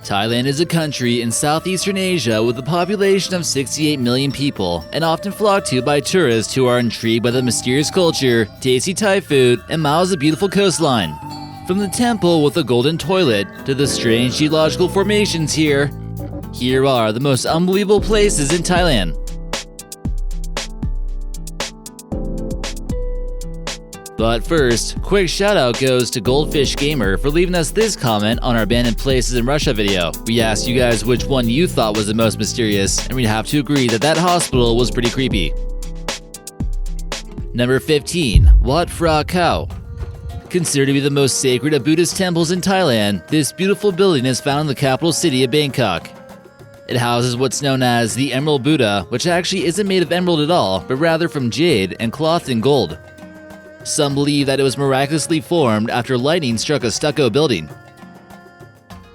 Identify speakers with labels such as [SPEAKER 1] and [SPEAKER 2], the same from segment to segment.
[SPEAKER 1] Thailand is a country in southeastern Asia with a population of 68 million people and often flocked to by tourists who are intrigued by the mysterious culture, tasty Thai food, and miles of beautiful coastline. From the temple with the golden toilet to the strange geological formations here are the most unbelievable places in Thailand. But first, quick shout out goes to Goldfish Gamer for leaving us this comment on our abandoned places in Russia video. We asked you guys which one you thought was the most mysterious, and we'd have to agree that that hospital was pretty creepy. Number 15. Wat Rong Khun. Considered to be the most sacred of Buddhist temples in Thailand, this beautiful building is found in the capital city of Bangkok. It houses what's known as the Emerald Buddha, which actually isn't made of emerald at all, but rather from jade and clothed in gold. Some believe that it was miraculously formed after lightning struck a stucco building.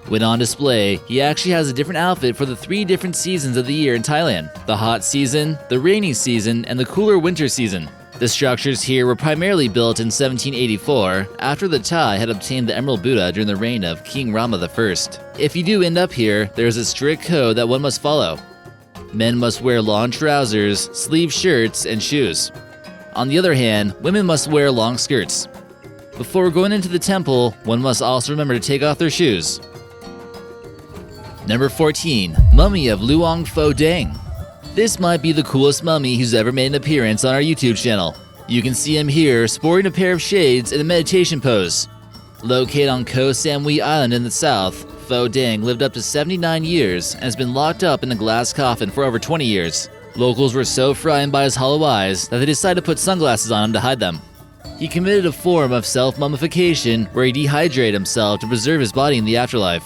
[SPEAKER 1] When on display, he actually has a different outfit for the 3 different seasons of the year in Thailand: the hot season, the rainy season, and the cooler winter season. The structures here were primarily built in 1784, after the Thai had obtained the Emerald Buddha during the reign of King Rama I. If you do end up here, there is a strict code that one must follow. Men must wear long trousers, sleeve shirts, and shoes. On the other hand, women must wear long skirts. Before going into the temple, one must also remember to take off their shoes. Number 14. Mummy of Luang Pho Dang. This might be the coolest mummy who's ever made an appearance on our YouTube channel. You can see him here sporting a pair of shades in a meditation pose. Located on Koh Samui Island in the south, Pho Dang lived up to 79 years and has been locked up in a glass coffin for over 20 years. Locals were so frightened by his hollow eyes that they decided to put sunglasses on him to hide them. He committed a form of self-mummification where he dehydrated himself to preserve his body in the afterlife.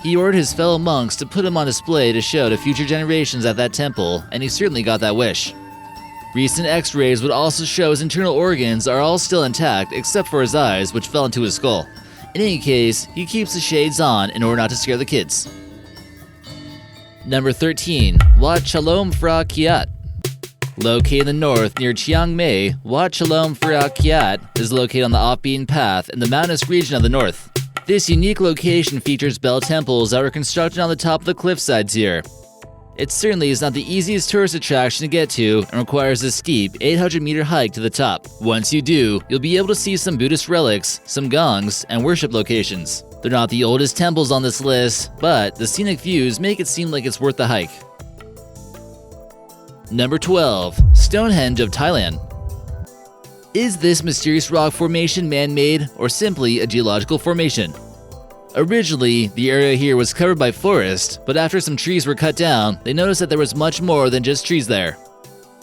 [SPEAKER 1] He ordered his fellow monks to put him on display to show to future generations at that temple, and he certainly got that wish. Recent x-rays would also show his internal organs are all still intact except for his eyes, which fell into his skull. In any case, he keeps the shades on in order not to scare the kids. Number 13. Wat Phra Kiat. Located in the north near Chiang Mai, Wat Phra Kiat is located on the off-beaten path in the mountainous region of the north. This unique location features bell temples that were constructed on the top of the cliffsides here. It certainly is not the easiest tourist attraction to get to and requires a steep 800-meter hike to the top. Once you do, you'll be able to see some Buddhist relics, some gongs, and worship locations. They're not the oldest temples on this list, but the scenic views make it seem like it's worth the hike. Number 12. Stonehenge of Thailand. Is this mysterious rock formation man-made or simply a geological formation? Originally, the area here was covered by forest, but after some trees were cut down, they noticed that there was much more than just trees there.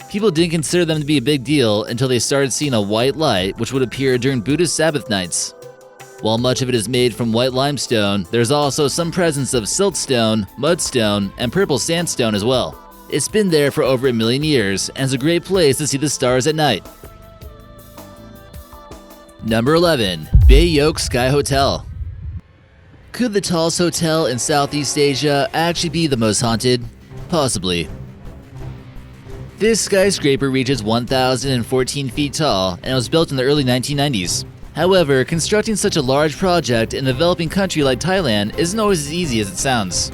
[SPEAKER 1] People didn't consider them to be a big deal until they started seeing a white light which would appear during Buddhist Sabbath nights. While much of it is made from white limestone, there's also some presence of siltstone, mudstone, and purple sandstone as well. It's been there for over 1 million years and is a great place to see the stars at night. Number 11. Banyan Sky Hotel. Could the tallest hotel in Southeast Asia actually be the most haunted? Possibly. This skyscraper reaches 1,014 feet tall and was built in the early 1990s. However, constructing such a large project in a developing country like Thailand isn't always as easy as it sounds.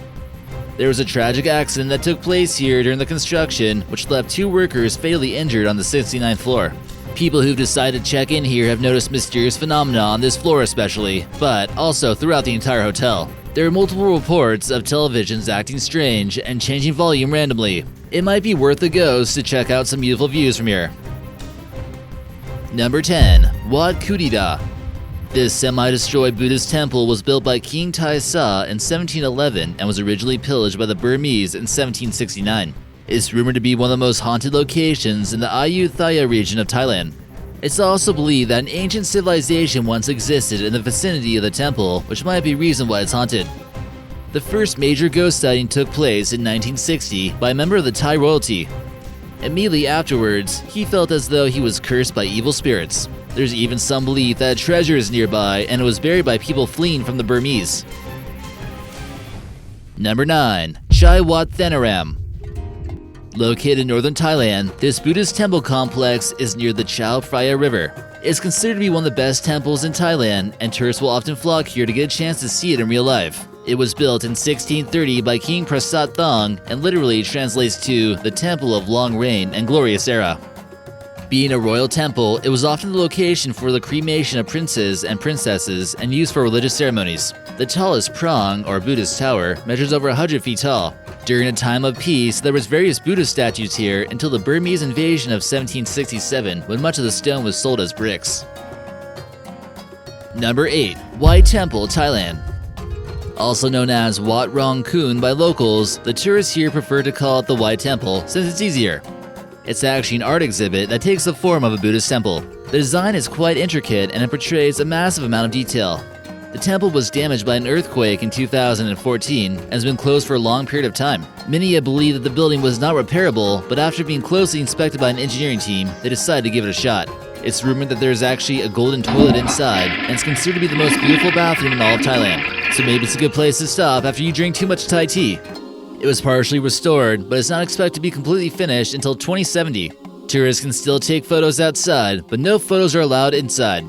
[SPEAKER 1] There was a tragic accident that took place here during the construction, which left 2 workers fatally injured on the 69th floor. People who've decided to check in here have noticed mysterious phenomena on this floor especially, but also throughout the entire hotel. There are multiple reports of televisions acting strange and changing volume randomly. It might be worth a ghost to check out some beautiful views from here. Number 10. Wat Ut. This semi-destroyed Buddhist temple was built by King Tai Sa in 1711 and was originally pillaged by the Burmese in 1769. It's rumored to be one of the most haunted locations in the Ayutthaya region of Thailand. It's also believed that an ancient civilization once existed in the vicinity of the temple, which might be a reason why it's haunted. The first major ghost sighting took place in 1960 by a member of the Thai royalty. Immediately afterwards, he felt as though he was cursed by evil spirits. There's even some belief that a treasure is nearby and it was buried by people fleeing from the Burmese. Number 9. Wat Wattanaram. Located in northern Thailand, this Buddhist temple complex is near the Chao Phraya River. It's considered to be one of the best temples in Thailand, and tourists will often flock here to get a chance to see it in real life. It was built in 1630 by King Prasat Thong and literally translates to the Temple of Long Reign and Glorious Era. Being a royal temple, it was often the location for the cremation of princes and princesses and used for religious ceremonies. The tallest prong, or Buddhist tower, measures over 100 feet tall. During a time of peace, there was various Buddhist statues here until the Burmese invasion of 1767, when much of the stone was sold as bricks. Number 8. White Temple, Thailand. Also known as Wat Rong Khun by locals, the tourists here prefer to call it the White Temple since it's easier. It's actually an art exhibit that takes the form of a Buddhist temple. The design is quite intricate and it portrays a massive amount of detail. The temple was damaged by an earthquake in 2014 and has been closed for a long period of time. Many have believed that the building was not repairable, but after being closely inspected by an engineering team, they decided to give it a shot. It's rumored that there is actually a golden toilet inside, and it's considered to be the most beautiful bathroom in all of Thailand. So maybe it's a good place to stop after you drink too much Thai tea. It was partially restored, but it's not expected to be completely finished until 2070. Tourists can still take photos outside, but no photos are allowed inside.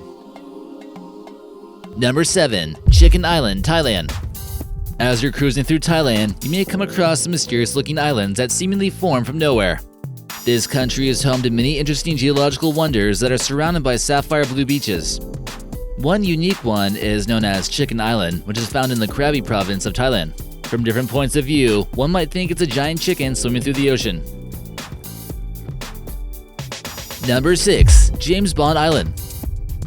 [SPEAKER 1] Number 7. Chicken Island, Thailand. As you're cruising through Thailand, you may come across some mysterious-looking islands that seemingly form from nowhere. This country is home to many interesting geological wonders that are surrounded by sapphire blue beaches. One unique one is known as Chicken Island, which is found in the Krabi province of Thailand. From different points of view, one might think it's a giant chicken swimming through the ocean. Number 6. James Bond Island.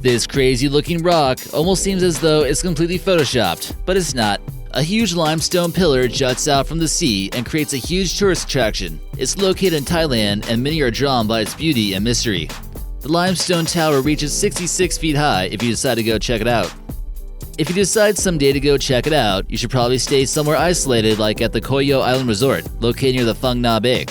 [SPEAKER 1] This crazy-looking rock almost seems as though it's completely photoshopped, but it's not. A huge limestone pillar juts out from the sea and creates a huge tourist attraction. It's located in Thailand and many are drawn by its beauty and mystery. The limestone tower reaches 66 feet high if you decide to go check it out. If you decide someday to go check it out, you should probably stay somewhere isolated like at the Koh Yo Island Resort, located near the Phang Nga Bay.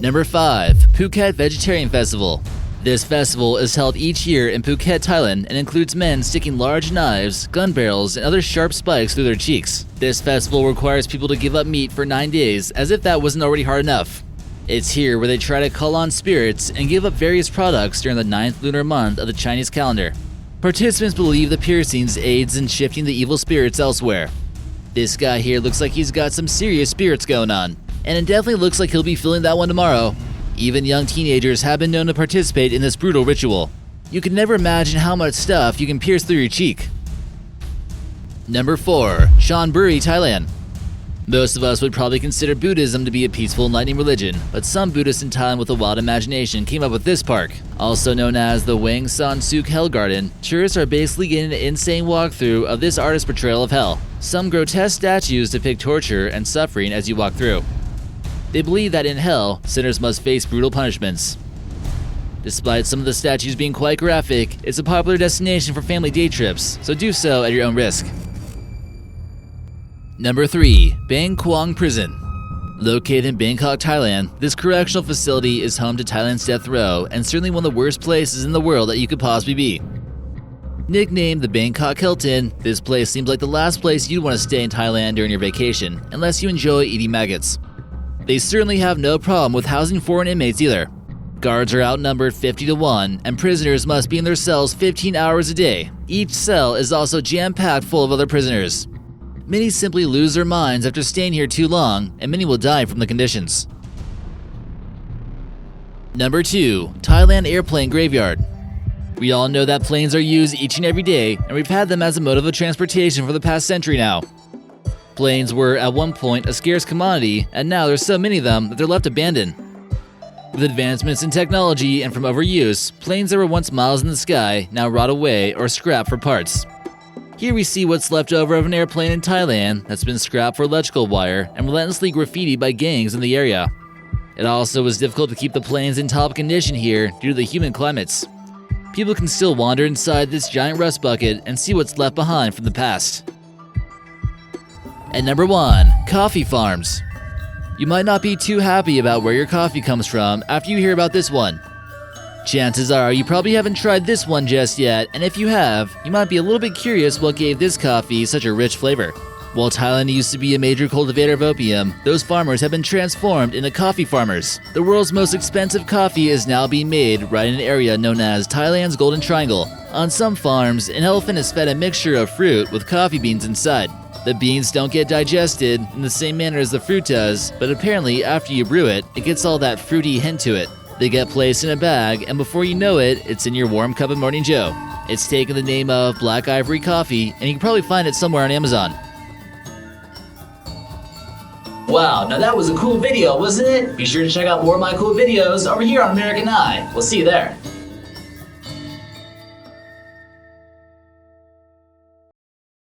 [SPEAKER 1] Number 5. Phuket Vegetarian Festival. This festival is held each year in Phuket, Thailand, and includes men sticking large knives, gun barrels, and other sharp spikes through their cheeks. This festival requires people to give up meat for 9 days, as if that wasn't already hard enough. It's here where they try to call on spirits and give up various products during the 9th lunar month of the Chinese calendar. Participants believe the piercings aids in shifting the evil spirits elsewhere. This guy here looks like he's got some serious spirits going on, and it definitely looks like he'll be feeling that one tomorrow. Even young teenagers have been known to participate in this brutal ritual. You can never imagine how much stuff you can pierce through your cheek. Number 4. Shan Brewery, Thailand. Most of us would probably consider Buddhism to be a peaceful, enlightening religion, but some Buddhists in Thailand with a wild imagination came up with this park. Also known as the Wang San Suk Hell Garden, tourists are basically getting an insane walkthrough of this artist's portrayal of hell. Some grotesque statues depict torture and suffering as you walk through. They believe that in hell, sinners must face brutal punishments. Despite some of the statues being quite graphic, it's a popular destination for family day trips, so do so at your own risk. Number 3. Bangkwang Prison. Located in Bangkok, Thailand, this correctional facility is home to Thailand's death row and certainly one of the worst places in the world that you could possibly be. Nicknamed the Bangkok Hilton, this place seems like the last place you'd want to stay in Thailand during your vacation, unless you enjoy eating maggots. They certainly have no problem with housing foreign inmates either. Guards are outnumbered 50 to 1, and prisoners must be in their cells 15 hours a day. Each cell is also jam-packed full of other prisoners. Many simply lose their minds after staying here too long, and many will die from the conditions. Number 2. Thailand Airplane Graveyard. We all know that planes are used each and every day, and we've had them as a mode of transportation for the past century now. Planes were at one point a scarce commodity, and now there's so many of them that they're left abandoned. With advancements in technology and from overuse, planes that were once miles in the sky now rot away or scrap for parts. Here we see what's left over of an airplane in Thailand that's been scrapped for electrical wire and relentlessly graffitied by gangs in the area. It also was difficult to keep the planes in top condition here due to the humid climates. People can still wander inside this giant rust bucket and see what's left behind from the past. And number 1. Coffee farms. You might not be too happy about where your coffee comes from after you hear about this one. Chances are you probably haven't tried this one just yet, and if you have, you might be a little bit curious what gave this coffee such a rich flavor. While Thailand used to be a major cultivator of opium, those farmers have been transformed into coffee farmers. The world's most expensive coffee is now being made right in an area known as Thailand's Golden Triangle. On some farms, an elephant is fed a mixture of fruit with coffee beans inside. The beans don't get digested in the same manner as the fruit does, but apparently after you brew it, it gets all that fruity hint to it. They get placed in a bag, and before you know it, it's in your warm cup of Morning Joe. It's taken the name of Black Ivory Coffee, and you can probably find it somewhere on Amazon.
[SPEAKER 2] Wow, now that was a cool video, wasn't it? Be sure to check out more of my cool videos over here on American Eye. We'll see you there.